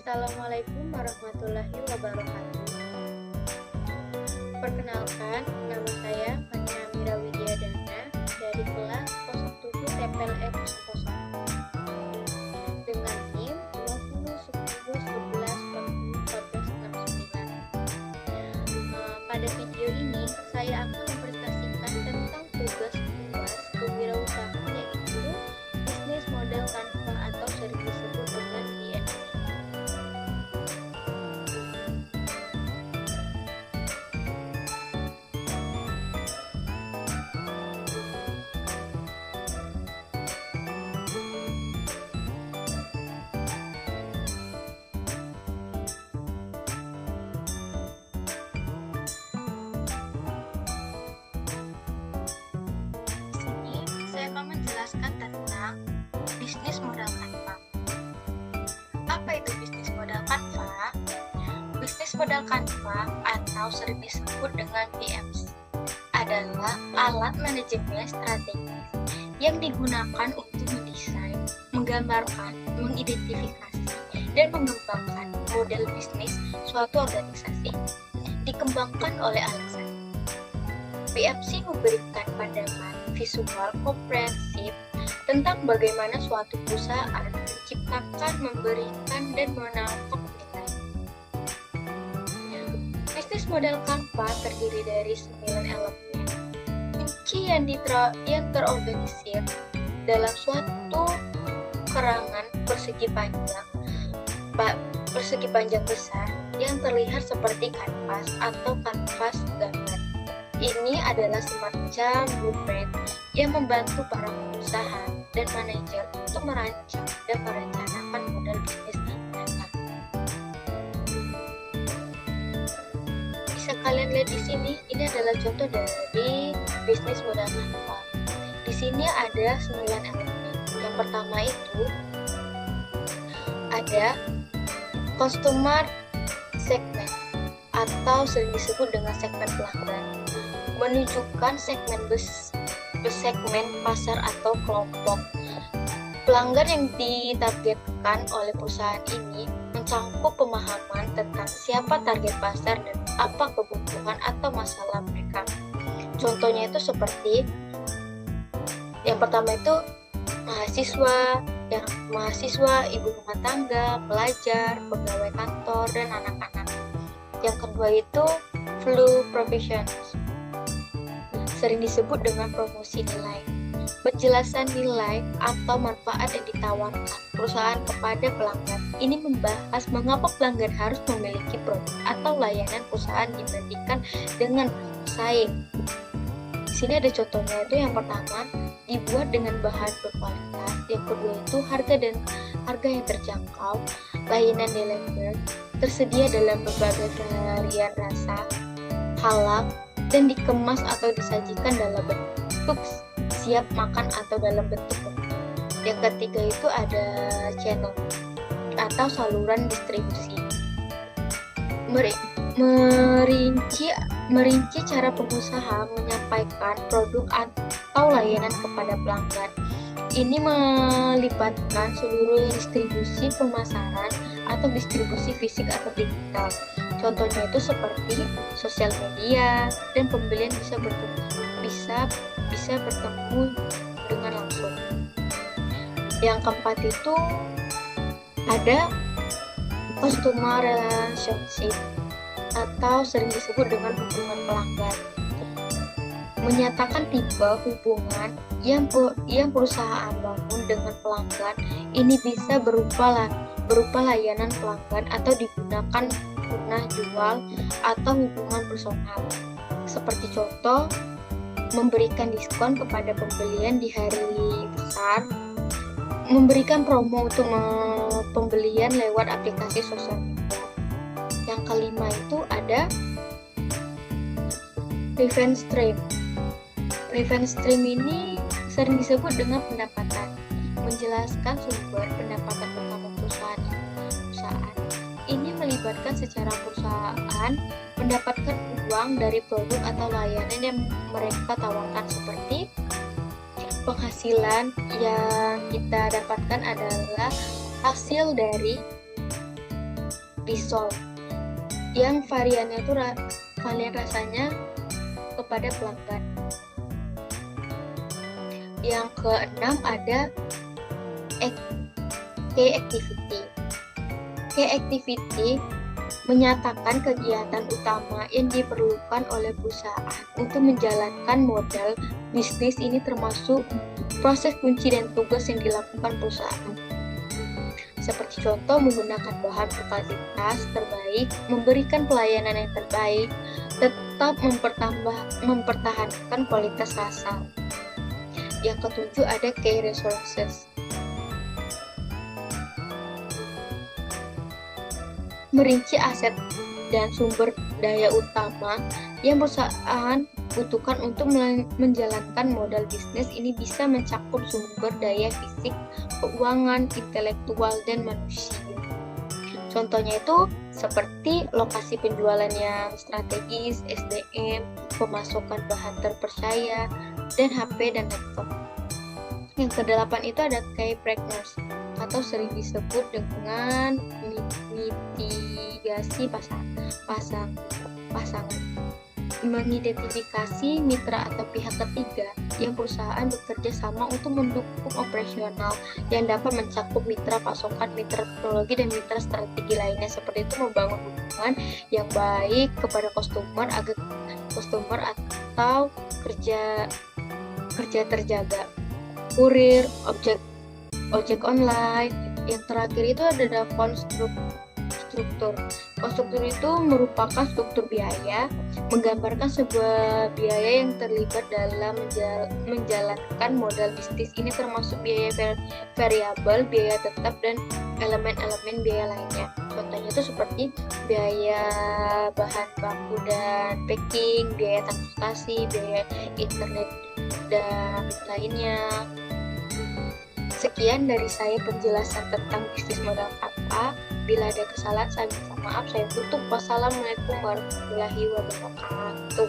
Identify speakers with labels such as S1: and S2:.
S1: Assalamualaikum warahmatullahi wabarakatuh. Perkenalkan, nama saya Fania Amira Widyadana dari kelas 07 TPLR 00 dengan NIM 2010111469. Pada video ini, saya akan mempresentasikan tentang tugas UAS kewirausahaan, yaitu bisnis model Canva atau sering disebut dengan BMC. Saya akan menjelaskan tentang bisnis modal Canva. Apa itu bisnis modal Canva? Bisnis modal Canva atau sering disebut dengan BMC adalah alat manajemen strategis yang digunakan untuk mendesain, menggambarkan, mengidentifikasi, dan mengembangkan model bisnis suatu organisasi. Dikembangkan oleh Alexa. BMC memberikan pandangan visual komprehensif tentang bagaimana suatu perusahaan menciptakan, memberikan, dan menangkap nilai. Bisnis model Canva terdiri dari 9 elemen kunci yang terorganisir dalam suatu kerangan persegi panjang besar yang terlihat seperti kanvas atau kanvas gambar. Ini adalah semacam blueprint yang membantu para pengusaha dan manajer untuk merancang dan merencanakan model bisnis mereka. Bisa kalian lihat di sini, ini adalah contoh dari bisnis modal Canva. Di sini ada 9 elemen. Yang pertama itu ada customer segment atau sering disebut dengan segmen pelanggan, menunjukkan segmen pasar atau kelompok pelanggan yang ditargetkan oleh perusahaan ini, mencangkup pemahaman tentang siapa target pasar dan apa kebutuhan atau masalah mereka. Contohnya itu seperti yang pertama itu mahasiswa, ibu rumah tangga, pelajar, pegawai kantor, dan anak-anak. Yang kedua itu flow professionals, sering disebut dengan promosi nilai, penjelasan nilai atau manfaat yang ditawarkan perusahaan kepada pelanggan. Ini membahas mengapa pelanggan harus memiliki produk atau layanan perusahaan dibandingkan dengan pesaing. Di sini ada contohnya, itu yang pertama dibuat dengan bahan berkualitas, yang kedua itu harga yang terjangkau, layanan delivery, tersedia dalam berbagai varian rasa, halal, dan dikemas atau disajikan dalam bentuk siap makan atau dalam bentuk bentuk. Yang ketiga itu ada channel atau saluran distribusi. Merinci cara pengusaha menyampaikan produk atau layanan kepada pelanggan. Ini melibatkan seluruh distribusi pemasaran atau distribusi fisik atau digital. Contohnya itu seperti sosial media, dan pembelian bisa bertemu dengan langsung. Yang keempat itu ada customer relationship atau sering disebut dengan hubungan pelanggan. Menyatakan tipe hubungan yang perusahaan bangun dengan pelanggan. Ini bisa berupa layanan pelanggan atau digunakan guna jual atau hubungan personal. Seperti contoh, memberikan diskon kepada pembelian di hari besar, memberikan promo untuk pembelian lewat aplikasi sosial media. Yang kelima itu ada revenue stream. Revenue stream ini sering disebut dengan pendapatan, menjelaskan sumber pendapatan utama perusahaan. Ini melibatkan secara perusahaan mendapatkan uang dari produk atau layanan yang mereka tawarkan, seperti penghasilan yang kita dapatkan adalah hasil dari risol yang variannya itu varian rasanya kepada pelanggan. Yang keenam ada key activity. Key activity menyatakan kegiatan utama yang diperlukan oleh perusahaan untuk menjalankan modal bisnis ini, termasuk proses kunci dan tugas yang dilakukan perusahaan. Seperti contoh, menggunakan bahan berkualitas terbaik, memberikan pelayanan yang terbaik, tetap mempertahankan kualitas rasa. Yang ketujuh ada key resources. Merinci aset dan sumber daya utama yang perusahaan butuhkan untuk menjalankan modal bisnis ini bisa mencakup sumber daya fisik, keuangan, intelektual, dan manusia. Contohnya itu seperti lokasi penjualan yang strategis, SDM, pemasukan bahan terpercaya, dan HP dan laptop. Yang kedelapan itu ada key partners, atau sering disebut dengan mitigasi pasangan. Mengidentifikasi mitra atau pihak ketiga yang perusahaan bekerja sama untuk mendukung operasional yang dapat mencakup mitra pasokan, mitra teknologi, dan mitra strategi lainnya. Seperti itu membangun hubungan yang baik kepada customer agar customer atau kerja terjaga. Kurir, ojek online. Yang terakhir itu ada konstruktur. Konstruktur itu merupakan struktur biaya, menggambarkan sebuah biaya yang terlibat dalam menjalankan modal bisnis ini, termasuk biaya variabel, biaya tetap, dan elemen-elemen biaya lainnya. Contohnya itu seperti biaya bahan baku dan packing, biaya transportasi, biaya internet, dan lainnya. Sekian dari saya penjelasan tentang bisnis modal apa. Bila ada kesalahan saya minta maaf. Saya tutup. Wassalamualaikum warahmatullahi wabarakatuh.